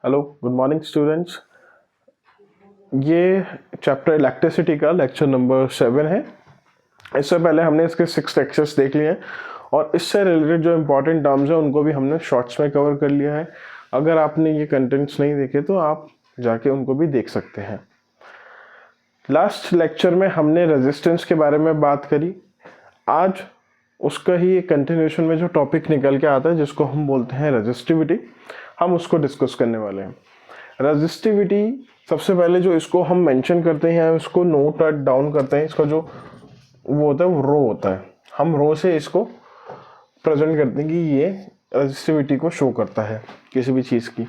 Hello, good morning students. ये chapter electricity का lecture number 7 है। इससे पहले हमने इसके 6 लेक्चर्स देख लिए हैं और इससे रिलेटेड जो इम्पोर्टेंट टर्म्स हैं उनको भी हमने शॉर्ट्स में कवर कर लिया है। अगर आपने ये कंटेंट्स नहीं देखे तो आप जाके उनको भी देख सकते हैं। लास्ट लेक्चर में हमने रेजिस्टेंस के बारे में बात करी। आज उसका ही एक कंटिन्यूशन में जो टॉपिक निकल के आता है जिसको हम बोलते हैं रेजिस्टिविटी, हम उसको डिस्कस करने वाले हैं। रेजिस्टिविटी सबसे पहले जो इसको हम मेंशन करते हैं, इसको नोट डाउन करते हैं। इसका जो वो होता है वो रो होता है। हम रो से इसको प्रेजेंट करते हैं कि ये रेजिस्टिविटी को शो करता है किसी भी चीज़ की,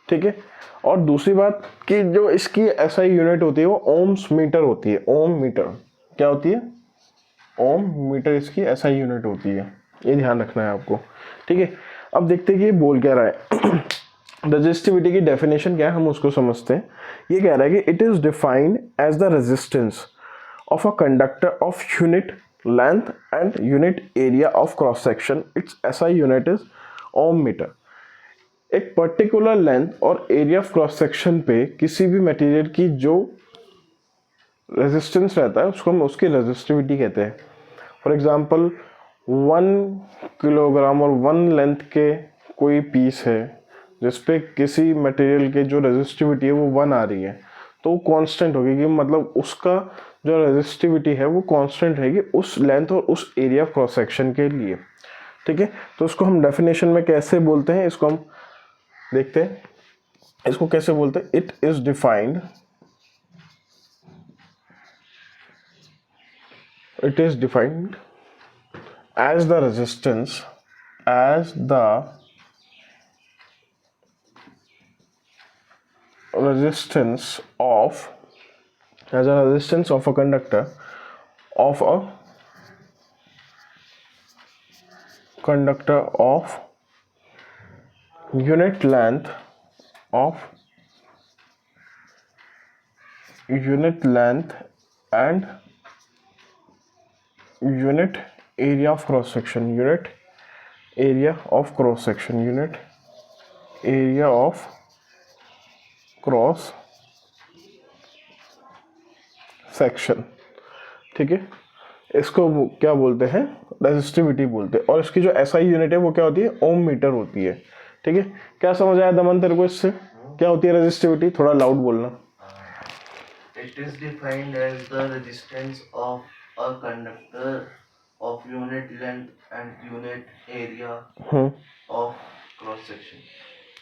ठीक है। और दूसरी बात कि जो इसकी एसआई यूनिट होती है वो ओम्स मीटर होती है। ओम मीटर क्या होती है? ओम मीटर इसकी एसआई यूनिट होती है, ये ध्यान रखना है आपको, ठीक है। अब देखते हैं कि ये बोल क्या रहा है। रेजिस्टिविटी की डेफिनेशन क्या है, हम उसको समझते हैं। ये कह रहा है कि it is defined as the resistance of a conductor of unit length and unit area of cross section. Its SI unit is ohm metre. एक पर्टिकुलर लेंथ और एरिया ऑफ क्रॉस सेक्शन पे किसी भी मटेरियल की जो resistance रहता है उसको हम उसकी रेजिस्टिविटी कहते हैं। फॉर एग्जांपल 1 किलोग्राम और 1 लेंथ के कोई पीस है जिसपे किसी मटेरियल के जो रेजिस्टिविटी है वो 1 आ रही है, तो वो कांस्टेंट होगी कि मतलब उसका जो रेजिस्टिविटी है वो कांस्टेंट रहेगी उस लेंथ और उस एरिया ऑफ क्रॉस सेक्शन के लिए, ठीक है। तो उसको हम डेफिनेशन में कैसे बोलते हैं, इसको हम देखते हैं। इसको कैसे बोलते हैं? It is defined, it is defined as the resistance as the resistance of as a resistance of a conductor of a conductor of unit length of unit length and unit area of cross section, unit area of cross section, unit area of cross section, ठीक है। इसको क्या बोलते हैं? Resistivity बोलते हैं। और इसकी जो एसआई यूनिट है वो क्या होती है? ओम मीटर होती है, ठीक है। क्या समझ आया दमन तेरे को इससे? क्या होती है रेजिस्टिविटी? थोड़ा लाउड बोलना। It is defined as the resistance of a conductor of unit length and unit area of cross section.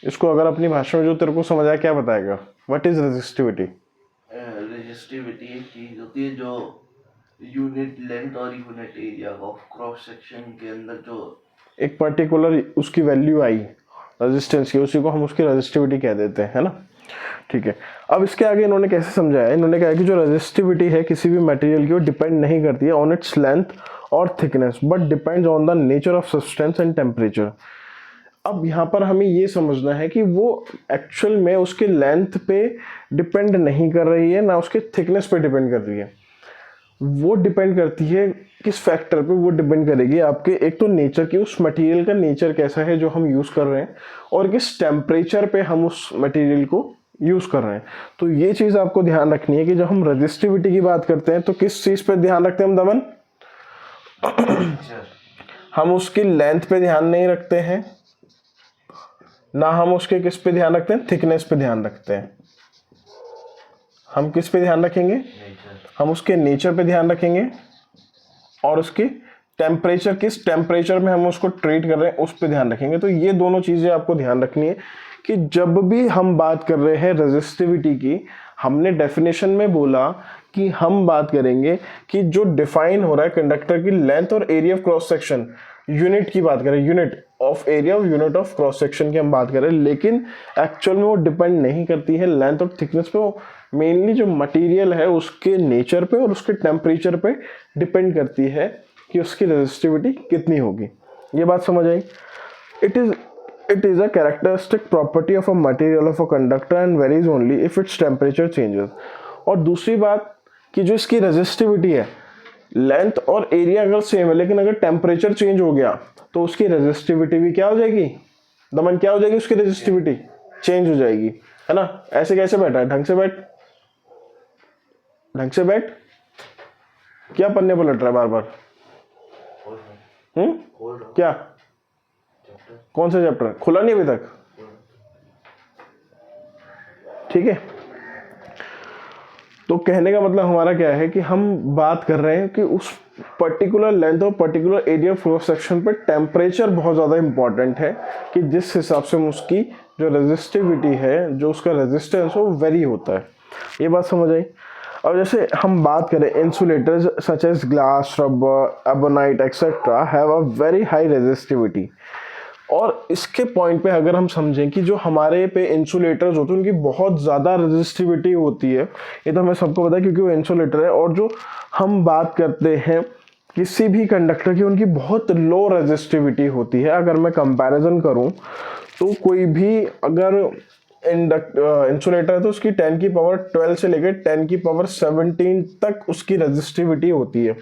इसको अगर अपनी भाषा में जो तेरे को समझ आया क्या बताएगा? What is resistivity? रेजिस्टिविटी एक चीज होती है जो यूनिट लेंथ और unit area of cross section के अंदर जो एक पर्टिकुलर उसकी वैल्यू आई रेजिस्टेंस की, उसी को हम उसकी रेजिस्टिविटी कह देते हैं, है ना, ठीक है। अब इसके आगे इन्होंने कैसे समझाया? इन्होंने कहा कि जो रेजिस्टिविटी है किसी भी मटेरियल की वो डिपेंड नहीं करती है ऑन इट्स लेंथ और thickness, but depends on the nature of substance and temperature. अब यहाँ पर हमें ये समझना है कि वो एक्चुअल में उसके लेंथ पे डिपेंड नहीं कर रही है, ना उसके थिकनेस पे डिपेंड कर रही है। वो डिपेंड करती है किस फैक्टर पे? वो डिपेंड करेगी आपके एक तो नेचर की, उस मटेरियल का नेचर कैसा है जो हम यूज़ कर रहे हैं, और किस टेम्परेचर पे हम उस मटेरियल को यूज़ कर रहे हैं। तो ये चीज़ आपको ध्यान रखनी है कि जब हम रेजिस्टिविटी की बात करते हैं तो किस चीज़ पे ध्यान रखते हैं हम दमन? हम उसकी लेंथ पे ध्यान नहीं रखते हैं, ना हम उसके किस पे ध्यान रखते हैं? थिकनेस पे ध्यान रखते हैं। हम किस पे ध्यान रखेंगे? हम उसके नेचर पे ध्यान रखेंगे और उसकी टेम्परेचर, किस टेम्परेचर में हम उसको ट्रीट कर रहे हैं उस पे ध्यान रखेंगे। तो ये दोनों चीज़ें आपको ध्यान रखनी है कि जब भी हम बात कर रहे हैं रेजिस्टिविटी की, हमने डेफिनेशन में बोला कि हम बात करेंगे कि जो डिफाइन हो रहा है कंडक्टर की लेंथ और area of cross section, unit की बात करें, यूनिट ऑफ एरिया और यूनिट ऑफ क्रॉस सेक्शन की हम बात करें, लेकिन एक्चुअल में वो डिपेंड नहीं करती है लेंथ और थिकनेस पे। वो मेनली जो मटेरियल है उसके नेचर पे और उसके टेम्परेचर पे डिपेंड करती है कि उसकी रेजिस्टिविटी कितनी होगी। ये बात समझ आई? It is a characteristic property of a material of a conductor and varies only if its temperature changes. और दूसरी बात कि जो इसकी रेजिस्टिविटी है, लेंथ और एरिया अगर सेम है लेकिन अगर टेम्परेचर चेंज हो गया तो उसकी रेजिस्टिविटी भी क्या हो जाएगी? दमन क्या हो जाएगी उसकी रेजिस्टिविटी? चेंज हो जाएगी, है ना। ऐसे कैसे बैठा है, ढंग से बैठ, ढंग से बैठ, क्या पन्ने पलट रहा है बार बार, क्या, कौन सा चैप्टर, खुला नहीं अभी तक, ठीक है। तो कहने का मतलब हमारा क्या है कि हम बात कर रहे हैं कि उस पर्टिकुलर लेंथ और पर्टिकुलर एरिया क्रॉस सेक्शन पर टेम्परेचर बहुत ज़्यादा इंपॉर्टेंट है, कि जिस हिसाब से उसकी जो रेजिस्टिविटी है, जो उसका रेजिस्टेंस है, वो वेरी होता है। ये बात समझ आई। और जैसे हम बात करें insulators such as glass, rubber, ebonite etcetera have a very high resistivity. और इसके पॉइंट पे अगर हम समझें कि जो हमारे पे इंसुलेटर्स होते हैं उनकी बहुत ज़्यादा रेजिस्टिविटी होती है, ये तो हमें सबको पता है क्योंकि वो इंसुलेटर है। और जो हम बात करते हैं किसी भी कंडक्टर की, उनकी बहुत लो रेजिस्टिविटी होती है। अगर मैं कंपैरिजन करूं तो कोई भी अगर इंसुलेटर है तो उसकी 10 की पावर 12 से लेकर 10 की पावर 17 तक उसकी रेजिस्टिविटी होती है,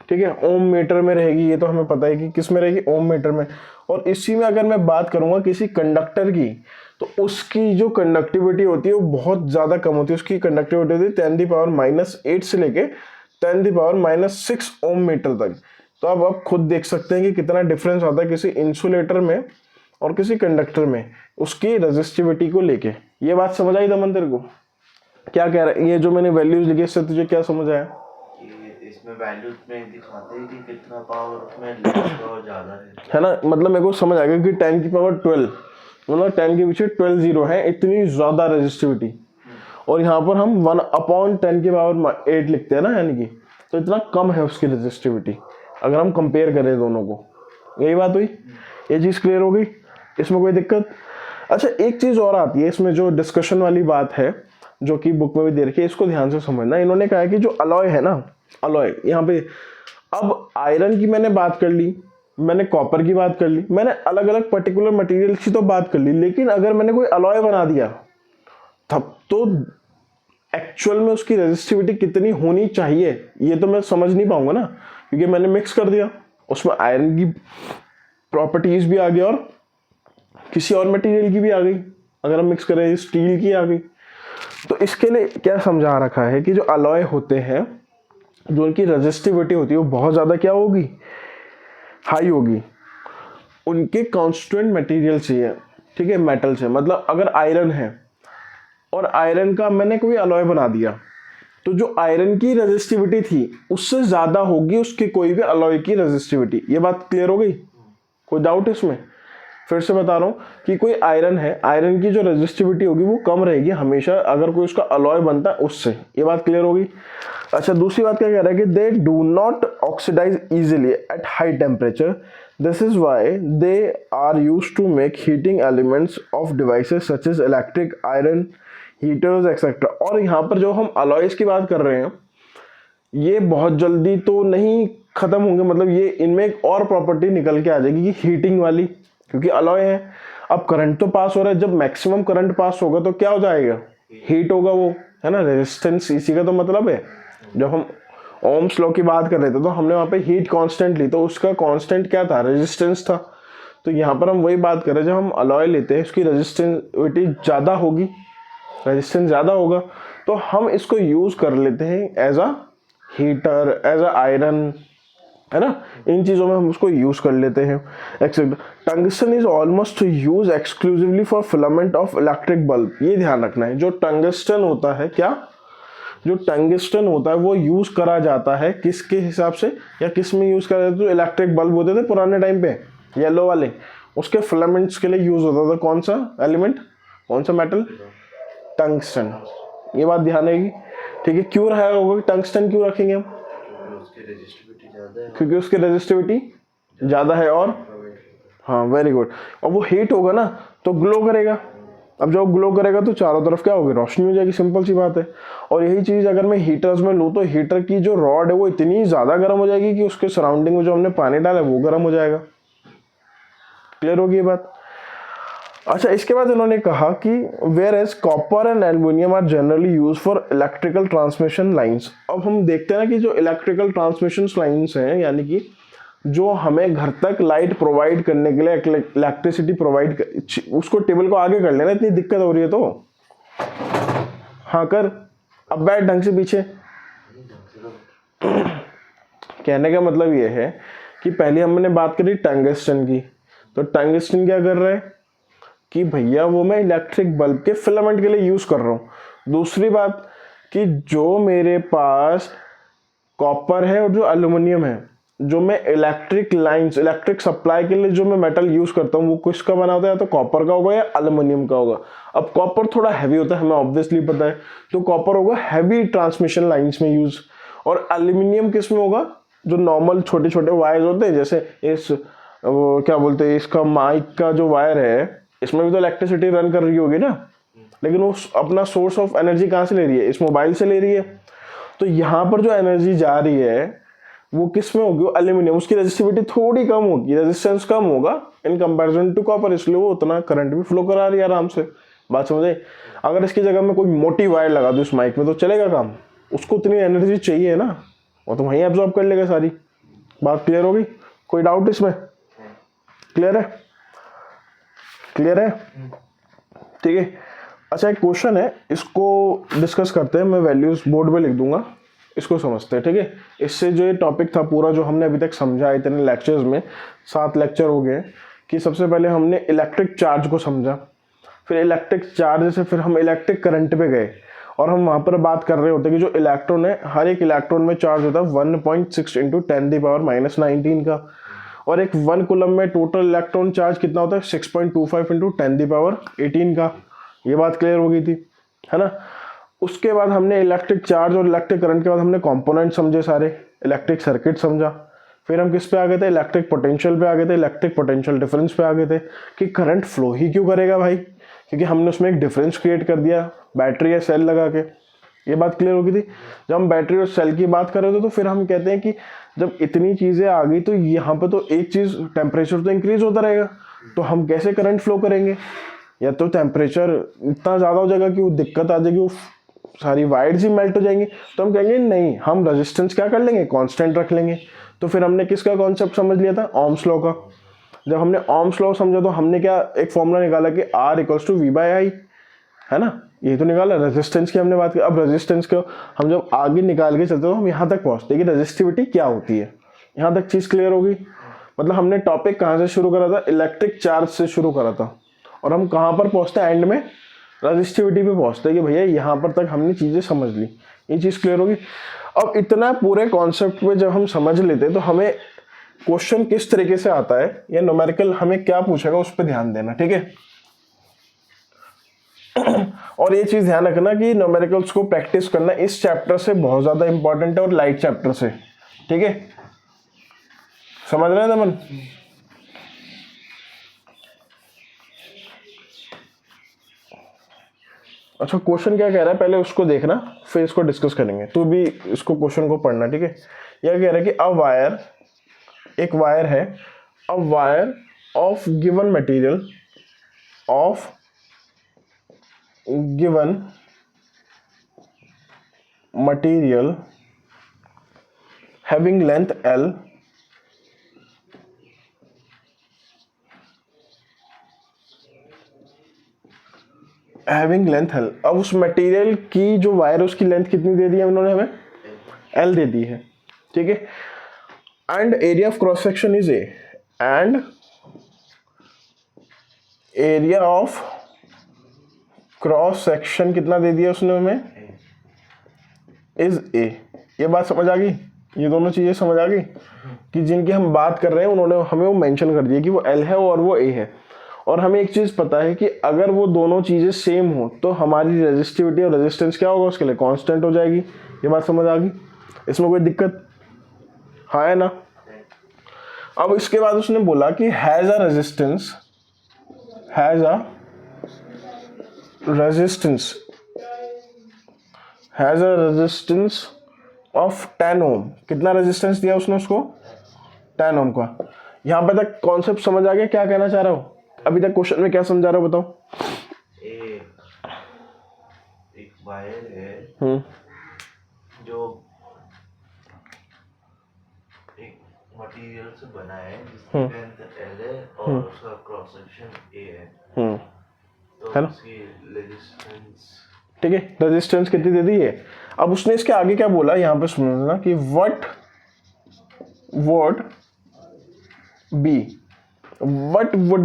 ठीक है। ओम मीटर में रहेगी, ये तो हमें पता है कि किस में रहेगी, ओम मीटर में। और इसी में अगर मैं बात करूंगा किसी कंडक्टर की, तो उसकी जो कंडक्टिविटी होती है वो बहुत ज़्यादा कम होती है। उसकी कंडक्टिविटी होती है 10 की पावर -8 से लेके 10 की पावर -6 ओम मीटर तक। तो अब आप खुद देख सकते हैं कि कितना डिफरेंस आता है किसी इंसुलेटर में और किसी कंडक्टर में उसकी रेजिस्टिविटी को लेके। ये बात समझ आई दमन तेरे को, क्या कह रहा है, ये जो मैंने वैल्यूज लिखी इससे तुझे क्या समझ आया? इसमें वैल्यूज में दिखाते हैं कि कितना पावर उसमें और ज्यादा है ना। मतलब मेरे को समझ आ गया कि 10 की पावर 12 मतलब 10 के पीछे 12 जीरो है, इतनी ज्यादा रेजिस्टिविटी। और यहाँ पर हम 1/10 की पावर 8 लिखते हैं ना, यानी कि तो इतना कम है उसकी रेजिस्टिविटी अगर हम कंपेयर करें दोनों को। यही बात हुई, ये चीज़ क्लियर हो गई, इसमें कोई दिक्कत? अच्छा, एक चीज़ और आती है इसमें, जो डिस्कशन वाली बात है जो कि बुक में भी दे रखी है, इसको ध्यान से समझना। इन्होंने कहा है कि जो अलॉय है ना, अलॉय यहाँ पे, अब आयरन की मैंने बात कर ली, मैंने कॉपर की बात कर ली, मैंने अलग अलग पर्टिकुलर मटेरियल की तो बात कर ली, लेकिन अगर मैंने कोई अलॉय बना दिया तब तो एक्चुअल में उसकी रेजिस्टिविटी कितनी होनी चाहिए ये तो मैं समझ नहीं पाऊंगा ना, क्योंकि मैंने मिक्स कर दिया, उसमें आयरन की प्रॉपर्टीज भी आ गई और किसी और मटेरियल की भी आ गई, अगर हम मिक्स करें स्टील की आ गई। तो इसके लिए क्या समझा रखा है कि जो अलॉय होते हैं, जो उनकी रेजिस्टिविटी होती है वो बहुत ज़्यादा क्या होगी, हाई होगी। उनके कॉन्स्टेंट मटेरियल चाहिए, ठीक है, मेटल से। मतलब अगर आयरन है और आयरन का मैंने कोई अलॉय बना दिया, तो जो आयरन की रेजिस्टिविटी थी उससे ज़्यादा होगी उसकी कोई भी अलॉय की रेजिस्टिविटी। ये बात क्लियर हो गई, कोई डाउट इसमें? फिर से बता रहा हूँ कि कोई आयरन है, आयरन की जो रेजिस्टिविटी होगी वो कम रहेगी हमेशा अगर कोई उसका अलॉय बनता है उससे। ये बात क्लियर होगी। अच्छा, दूसरी बात क्या कह रहा है कि they do not oxidise easily at high temperature, this is why they are use to make heating elements of devices such as electric, iron heaters etcetera. और यहाँ पर जो हम अलॉयज की बात कर रहे हैं ये बहुत जल्दी तो नहीं खत्म होंगे, मतलब ये इनमें एक और प्रॉपर्टी निकल के आ जाएगी कि हीटिंग वाली, क्योंकि अलॉय है। अब करंट तो पास हो रहा है, जब मैक्सिमम करंट पास होगा तो क्या हो जाएगा, हीट होगा वो, है ना। रेजिस्टेंस इसी का तो मतलब है। जब हम ओम्स लॉ की बात कर रहे थे तो हमने वहाँ पे हीट कांस्टेंट ली, तो उसका कांस्टेंट क्या था, रेजिस्टेंस था। तो यहाँ पर हम वही बात कर रहे हैं, जब हम अलॉय लेते हैं उसकी रेजिस्टिविटी ज़्यादा होगी, रेजिस्टेंस ज़्यादा होगा, तो हम इसको यूज़ कर लेते हैं as a heater, as a iron, है ना। इन चीज़ों में हम उसको यूज़ कर लेते हैं। Tungsten is almost use exclusively for filament of electric bulb. ये ध्यान रखना है, जो टंगस्टन होता है, क्या, जो टंगस्टन होता है वो यूज़ करा जाता है किसके हिसाब से, या किस में यूज़ करा जाता है? तो इलेक्ट्रिक बल्ब होते थे पुराने टाइम पे येलो वाले, उसके फिलामेंट्स के लिए यूज़ होता था कौन सा एलिमेंट, कौन सा मेटल, टंगस्टन। ये बात ध्यान रहेगी, ठीक है। क्यों रहा होगा टंगस्टन, क्यों रखेंगे हम, क्योंकि उसकी रेजिस्टिविटी ज़्यादा है और हाँ, वेरी गुड। और वो हीट होगा ना तो ग्लो करेगा। अब जब ग्लो करेगा तो चारों तरफ क्या होगी, रोशनी हो जाएगी, सिंपल सी बात है। और यही चीज़ अगर मैं हीटर्स में लूँ तो हीटर की जो रॉड है वो इतनी ज़्यादा गर्म हो जाएगी कि उसके सराउंडिंग में जो हमने पानी डाला है वो गर्म हो जाएगा। क्लियर होगी ये बात? अच्छा, इसके बाद इन्होंने कहा कि whereas copper and aluminium are generally use for electrical transmission lines. अब हम देखते हैं ना कि जो इलेक्ट्रिकल ट्रांसमिशन लाइंस हैं, यानी कि जो हमें घर तक लाइट प्रोवाइड करने के लिए इलेक्ट्रिसिटी प्रोवाइड उसको टेबल को आगे कर लेना, इतनी दिक्कत हो रही है तो। हाँ कर, अब बैठ ढंग से पीछे। कहने का मतलब ये है कि पहले हमने बात करी टंगस्टन की, तो टंगस्टन क्या कर रहा है कि भैया वो मैं इलेक्ट्रिक बल्ब के फिलामेंट के लिए यूज कर रहा हूँ। दूसरी बात कि जो मेरे पास कॉपर है और जो एल्यूमिनियम है, जो मैं इलेक्ट्रिक लाइंस, इलेक्ट्रिक सप्लाई के लिए जो मैं मेटल यूज करता हूँ वो किसका बना होता है, या तो कॉपर का होगा या एल्यूमिनियम का होगा। अब कॉपर थोड़ा हैवी होता है, हमें ऑब्वियसली पता है, तो कॉपर होगा हैवी ट्रांसमिशन लाइंस में यूज। और एल्यूमिनियम किस में होगा, जो नॉर्मल छोटे छोटे वायर्स होते हैं, जैसे इस वो क्या बोलते हैं, इसका माइक का जो वायर है, इसमें भी तो इलेक्ट्रिसिटी रन कर रही होगी ना, लेकिन वो अपना सोर्स ऑफ एनर्जी कहाँ से ले रही है, इस मोबाइल से ले रही है। तो यहाँ पर जो एनर्जी जा रही है वो किस में होगी, एल्यूमिनियम, उसकी रेजिस्टिविटी थोड़ी कम होगी, रेजिस्टेंस कम होगा इन कंपैरिजन टू कॉपर, इसलिए वो उतना करंट भी फ्लो करा रही है आराम से। बात समझे। अगर इसकी जगह में कोई मोटी वायर लगा दूं इस माइक में तो चलेगा काम, उसको उतनी एनर्जी चाहिए ना, वो तो वहीं एब्जॉर्ब कर लेगा सारी। बात क्लियर होगी, कोई डाउट इसमें? क्लियर है, क्लियर है, ठीक है। अच्छा एक क्वेश्चन है, इसको डिस्कस करते हैं, मैं वैल्यूज बोर्ड पे लिख दूंगा, इसको समझते हैं, ठीक है। इससे जो ये टॉपिक था पूरा जो हमने अभी तक समझा इतने लेक्चर्स में, 7 लेक्चर हो गए, कि सबसे पहले हमने इलेक्ट्रिक चार्ज को समझा, फिर इलेक्ट्रिक चार्ज से फिर हम इलेक्ट्रिक करंट पे गए, और हम वहां पर बात कर रहे होते कि जो इलेक्ट्रॉन है, हर एक इलेक्ट्रॉन में चार्ज होता है 1.6 इंटू 10⁻⁻19 का, और एक 1 कूलम में टोटल इलेक्ट्रॉन चार्ज कितना होता है 6.25 इंटू 10⁻18 का। ये बात क्लियर हो गई थी, है ना। उसके बाद हमने इलेक्ट्रिक चार्ज और इलेक्ट्रिक करंट के बाद हमने कंपोनेंट समझे सारे, इलेक्ट्रिक सर्किट समझा, फिर हम किस पे आ गए थे, इलेक्ट्रिक पोटेंशियल पे आ गए थे, इलेक्ट्रिक पोटेंशियल डिफरेंस पे आ गए थे, कि करंट फ्लो ही क्यों करेगा भाई, क्योंकि हमने उसमें एक डिफरेंस क्रिएट कर दिया बैटरी या सेल लगा के। ये बात क्लियर हो गई थी। जब हम बैटरी और सेल की बात कर रहे थे तो फिर हम कहते हैं कि जब इतनी चीजें आ गई तो यहाँ पे तो एक चीज, टेम्परेचर तो इंक्रीज होता रहेगा, तो हम कैसे करंट फ्लो करेंगे, या तो टेम्परेचर इतना ज्यादा हो जाएगा कि वो दिक्कत आ जाएगी, वो सारी वायर्स ही मेल्ट हो जाएंगी, तो हम कहेंगे नहीं, हम रेजिस्टेंस क्या कर लेंगे, कांस्टेंट रख लेंगे। तो फिर हमने किसका कॉन्सेप्ट समझ लिया था, ओम्स लॉ का। जब हमने ओम्स लॉ समझा तो हमने क्या एक फॉर्मूला निकाला कि R = V/I, है ना, ये तो निकाला। रेजिस्टेंस की हमने बात की, अब रेजिस्टेंस को हम जब आगे निकाल के चलते तो हम यहाँ तक पहुँचते हैं कि रेजिस्टिविटी क्या होती है। यहाँ तक चीज क्लियर होगी। मतलब हमने टॉपिक कहाँ से शुरू करा था, इलेक्ट्रिक चार्ज से शुरू करा था, और हम कहाँ पर पहुँचते हैं, एंड में रेजिस्टिविटी पे पहुँचते हैं कि भैया यहाँ पर तक हमने चीजें समझ ली। ये चीज क्लियर होगी। अब इतना पूरे कॉन्सेप्ट में जब हम समझ लेते हैं तो हमें क्वेश्चन किस तरीके से आता है या न्यूमेरिकल हमें क्या पूछेगा उस पर ध्यान देना, ठीक है। और ये चीज ध्यान रखना कि न्यूमेरिकल्स को प्रैक्टिस करना इस चैप्टर से बहुत ज्यादा इंपॉर्टेंट है और लाइट चैप्टर से, ठीक है। समझ रहे हैं दमन? अच्छा क्वेश्चन क्या कह रहा है पहले उसको देखना, फिर इसको डिस्कस करेंगे। तू भी इसको क्वेश्चन को पढ़ना, ठीक है। यह कह रहा है कि अ वायर, एक वायर है, a wire of given material, of given material having length L, having length L। अब उस मटेरियल की जो वायर है उसकी लेंथ कितनी दे दी है उन्होंने हमें, L दे दी है, ठीक है। And area of cross section is A, and area of cross section कितना दे दिया उसने हमें, इज A। ये बात समझ आ गई, ये दोनों चीजें समझ आ गई कि जिनकी हम बात कर रहे हैं उन्होंने हमें वो मेंशन कर दिया कि वो L है और वो A है। और हमें एक चीज पता है कि अगर वो दोनों चीजें सेम हो तो हमारी रेजिस्टिविटी और रेजिस्टेंस क्या होगा उसके लिए, कांस्टेंट हो जाएगी। ये बात समझ आ गई, इसमें कोई दिक्कत हाँ है ना। अब इसके बाद उसने बोला कि has a resistance, has a resistance, has a resistance of 10 ओम। कितना रेजिस्टेंस दिया उसने उसको, 10 ओम का। यहां पे तक कॉन्सेप्ट समझ आ गया क्या कहना चाह रहा हो? अभी तक क्वेश्चन में क्या समझा रहा हो बताओ। एक वायर है जो एक मटेरियल से बना है जिसकी लेंथ L है और उसका क्रॉस सेक्शन A है, तो है ना? उसकी रेजिस्टेंस, ठीक है, रेजिस्टेंस कितनी दे दी है। अब उसने इसके आगे क्या बोला यहाँ पे सुनना कि what would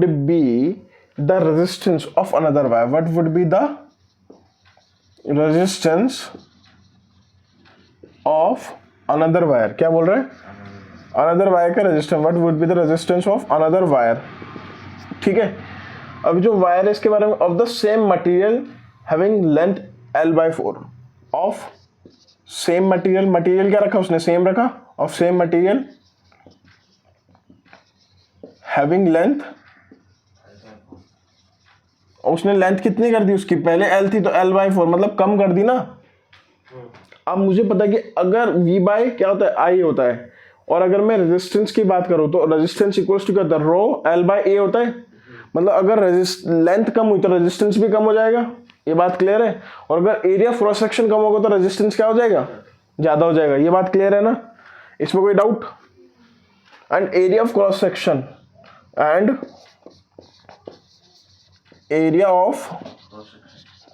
be the resistance of another wire, what would be the resistance of another wire. क्या बोल रहे हैं, अनदर वायर का resistance, what would be the resistance of another wire. ठीक है, अब जो वायर है इसके बारे में, of the same material having length L/4 of same material, material क्या रखा उसने, सेम रखा, of same material having length, उसने लेंथ कितनी कर दी उसकी, पहले L थी तो L/4 मतलब कम कर दी ना। अब मुझे पता है कि अगर V बाय क्या होता है, I होता है, और अगर मैं रेजिस्टेंस की बात करूं तो रेजिस्टेंस इक्वल्स टू क्या होता है, रो L/A होता है। मतलब अगर लेंथ कम हुई तो रेजिस्टेंस भी कम हो जाएगा, ये बात क्लियर है। और अगर एरिया क्रॉस सेक्शन कम होगा तो रेजिस्टेंस क्या हो जाएगा, ज्यादा हो जाएगा, ये बात क्लियर है ना, इसमें कोई doubt. And area of cross section and area of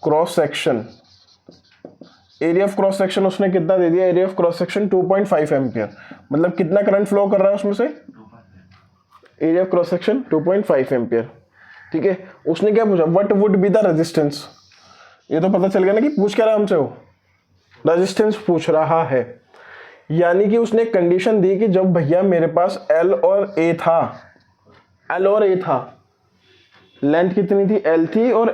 cross section, area of cross section उसने कितना दे दिया, area of cross section 2.5 ampere, मतलब कितना करंट फ्लो कर रहा है उसमें से, area of cross section 2.5 ampere. ठीक है, उसने क्या पूछा, what would be the resistance, ये तो पता चल गया ना कि पूछ क्या रहा है हमसे, वो रेजिस्टेंस पूछ रहा है। यानी कि उसने कंडीशन दी कि जब भैया मेरे पास L और A था, लेंथ कितनी थी, L थी, और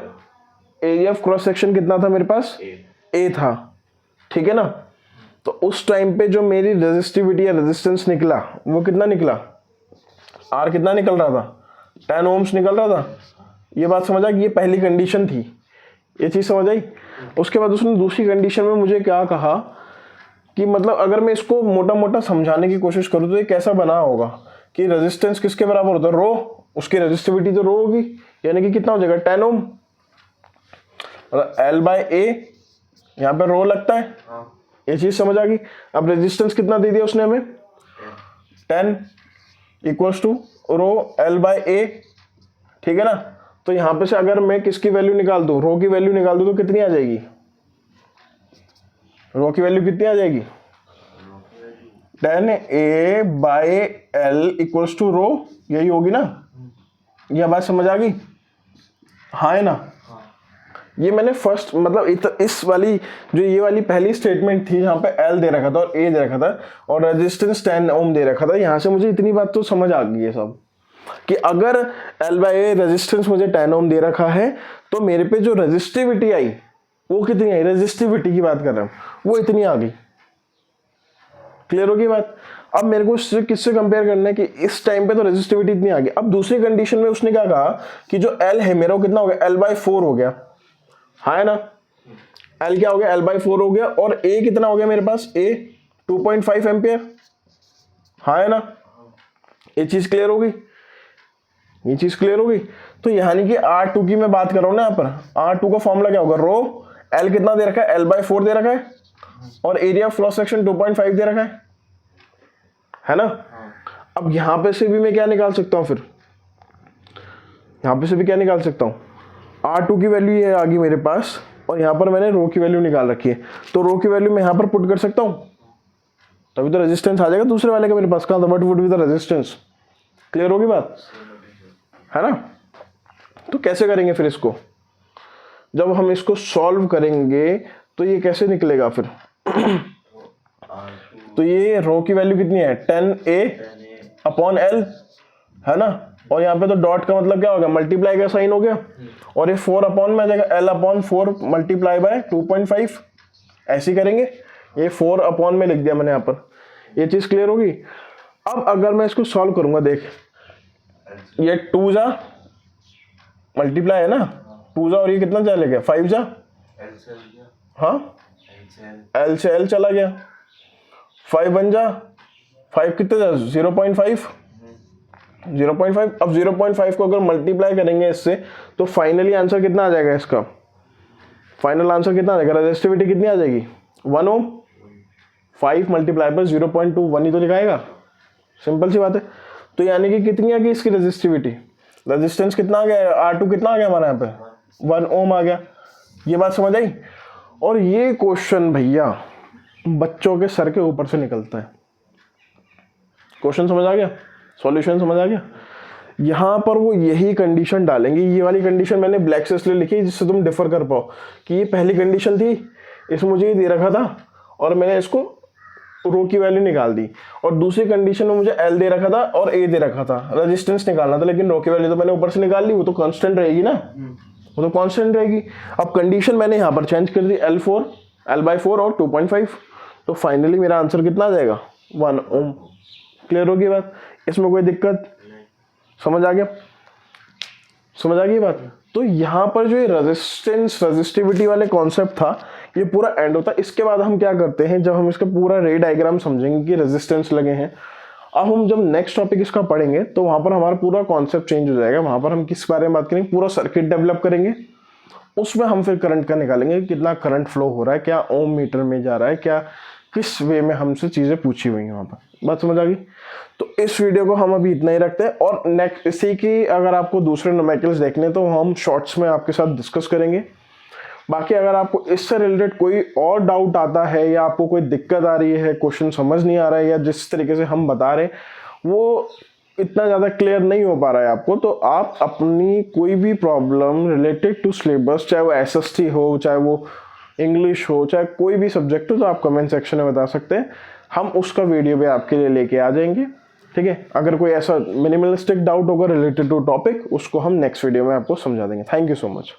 एरिया ऑफ क्रॉस सेक्शन कितना था मेरे पास, A था। ठीक है ना, तो उस टाइम पे जो मेरी रेजिस्टिविटी या रेजिस्टेंस निकला वो कितना निकला, R कितना निकल रहा था, 10 ओम्स निकल रहा था। ये बात समझा कि ये पहली कंडीशन थी, ये चीज़ समझ आई। उसके बाद उसने दूसरी कंडीशन में मुझे क्या कहा कि मतलब अगर मैं इसको मोटा मोटा समझाने की कोशिश करूँ तो ये कैसा बना होगा कि रेजिस्टेंस किसके बराबर होता है, रो, उसकी रेजिस्टिविटी तो रो होगी, यानी कि कितना हो जाएगा 10 ओम, मतलब L/A, यहाँ पे रो लगता है, ये चीज़ समझ आ गई। अब रेजिस्टेंस कितना दे दिया उसने हमें, 10 इक्वल्स टू रो L/A। ठीक है ना, तो यहां पे से अगर मैं किसकी वैल्यू निकाल दूं, रो की वैल्यू निकाल दूं तो कितनी आ जाएगी, रो की वैल्यू कितनी आ जाएगी, 10A/L इक्वल्स टू रो, यही होगी ना, ये बात समझ आ गई, हाँ है ना। ये मैंने फर्स्ट मतलब इस वाली जो ये वाली पहली स्टेटमेंट थी जहाँ पे L दे रखा था और A दे रखा था और रेजिस्टेंस 10 ओम दे रखा था, यहाँ से मुझे इतनी बात तो समझ आ गई है सब कि अगर L/A रेजिस्टेंस मुझे 10 ओम दे रखा है तो मेरे पे जो रेजिस्टिविटी आई वो कितनी आई, रेजिस्टिविटी की बात कर रहा हूँ, वो इतनी आ गई। क्लियर होगी बात। अब मेरे को किससे कंपेयर करना है कि इस टाइम पे तो रेजिस्टिविटी इतनी आ गई। अब दूसरी कंडीशन में उसने क्या कहा कि जो L है मेरा वो कितना हो गया, L/4 हो गया, हाँ है ना, L क्या हो गया, L/4 हो गया, और A कितना हो गया मेरे पास, A 2.5 एम्पियर, हाँ है ना। ये चीज क्लियर होगी, ये चीज क्लियर होगी। तो यानी कि R2 की मैं बात कर रहा हूं ना, यहाँ पर R2 का फॉर्मूला क्या होगा, रो L कितना दे रखा है, L/4 दे रखा है, और एरिया ऑफ क्रॉस सेक्शन 2.5 दे रखा है ना। अब यहां पे से भी मैं क्या निकाल सकता हूं, फिर यहां पे से भी क्या निकाल सकता हूं, R2 की वैल्यू ये आ गई मेरे पास और यहाँ पर मैंने रो की वैल्यू निकाल रखी है, तो रो की वैल्यू मैं यहाँ पर पुट कर सकता हूँ, तभी तो रेजिस्टेंस आ जाएगा दूसरे वाले का मेरे पास, कहाँ था, what would be the resistance. Clear होगी बात, है ना। तो कैसे करेंगे फिर इसको, जब हम इसको सॉल्व करेंगे तो ये कैसे निकलेगा फिर तो ये रो की वैल्यू कितनी है, 10A/L है ना, और यहाँ पे तो डॉट का मतलब क्या हो गया, मल्टीप्लाई का साइन हो गया, और ये 4 अपॉन में आ जाएगा, L/4 मल्टीप्लाई बाय 2.5, ऐसे करेंगे, ये 4 अपॉन में लिख दिया मैंने यहाँ पर, ये चीज क्लियर होगी। अब अगर मैं इसको सॉल्व करूंगा, देख ये 2 जा मल्टीप्लाई है ना, 2 जा और ये कितना चलेगा, 5 जा, हाँ L से L चला गया, 5 बन जा, 5 कितने जा, 0.5, 0.5। अब 0.5 को अगर मल्टीप्लाई करेंगे इससे तो फाइनली आंसर कितना आ जाएगा, इसका फाइनल आंसर कितना आ जाएगा, रेजिस्टिविटी कितनी आ जाएगी, 1 ओम। 5 मल्टीप्लाई पर 0.2, 1 ही तो लिखाएगा, सिंपल सी बात है। तो यानी कि कितनी आ गई इसकी रेजिस्टिविटी, रेजिस्टेंस कितना आ गया, R2 कितना आ गया हमारा यहाँ पे 1 ओम आ गया। ये बात समझ आई। और ये क्वेश्चन भैया बच्चों के सर के ऊपर से निकलता है। क्वेश्चन समझ आ गया, सॉल्यूशन समझ आ गया। यहाँ पर वो यही कंडीशन डालेंगे, ये वाली कंडीशन मैंने ब्लैक से इसलिए लिखी जिससे तुम डिफर कर पाओ कि ये पहली कंडीशन थी, इसमें मुझे ये दे रखा था और मैंने इसको रो की वैल्यू निकाल दी, और दूसरी कंडीशन में मुझे एल दे रखा था और ए दे रखा था, रेजिस्टेंस निकालना था, लेकिन रो की वैल्यू तो मैंने ऊपर से निकाल ली, वो तो कांस्टेंट रहेगी ना, वो तो कांस्टेंट रहेगी। अब कंडीशन मैंने यहाँ पर चेंज कर दी, L/4 और 2.5, तो फाइनली मेरा आंसर कितना आ जाएगा 1 ओम। क्लियर होगी बात, इसमें कोई दिक्कत, समझ आ गया, समझ आ गई बात। तो यहाँ पर जो ये रेजिस्टेंस रेजिस्टिविटी वाले कॉन्सेप्ट था ये पूरा एंड होता है। इसके बाद हम क्या करते हैं, जब हम इसका पूरा रे डायग्राम समझेंगे कि रेजिस्टेंस लगे हैं, अब हम जब नेक्स्ट टॉपिक इसका पढ़ेंगे तो वहाँ पर हमारा पूरा कॉन्सेप्ट चेंज हो जाएगा। वहाँ पर हम किस बारे में बात करेंगे, पूरा सर्किट डेवलप करेंगे, उसमें हम फिर करंट का निकालेंगे, कितना करंट फ्लो हो रहा है, क्या ओम मीटर में जा रहा है, क्या किस वे में हमसे चीज़ें पूछी हुई हैं वहाँ पर। बात समझ आ गई। तो इस वीडियो को हम अभी इतना ही रखते हैं, और नेक्स्ट इसी की अगर आपको दूसरे न्यूमेरिकल्स देखने तो हम शॉर्ट्स में आपके साथ डिस्कस करेंगे। बाकी अगर आपको इससे रिलेटेड कोई और डाउट आता है या आपको कोई दिक्कत आ रही है, क्वेश्चन समझ नहीं आ रहा है, या जिस तरीके से हम बता रहे वो इतना ज़्यादा क्लियर नहीं हो पा रहा है आपको, तो आप अपनी कोई भी प्रॉब्लम रिलेटेड टू सिलेबस, चाहे वो SST हो, चाहे वो इंग्लिश हो, चाहे कोई भी सब्जेक्ट हो, तो आप कमेंट सेक्शन में बता सकते हैं। हम उसका वीडियो भी आपके लिए लेके आ जाएंगे, ठीक है। अगर कोई ऐसा मिनिमलिस्टिक डाउट होगा रिलेटेड टू टॉपिक, उसको हम नेक्स्ट वीडियो में आपको समझा देंगे। Thank you so much.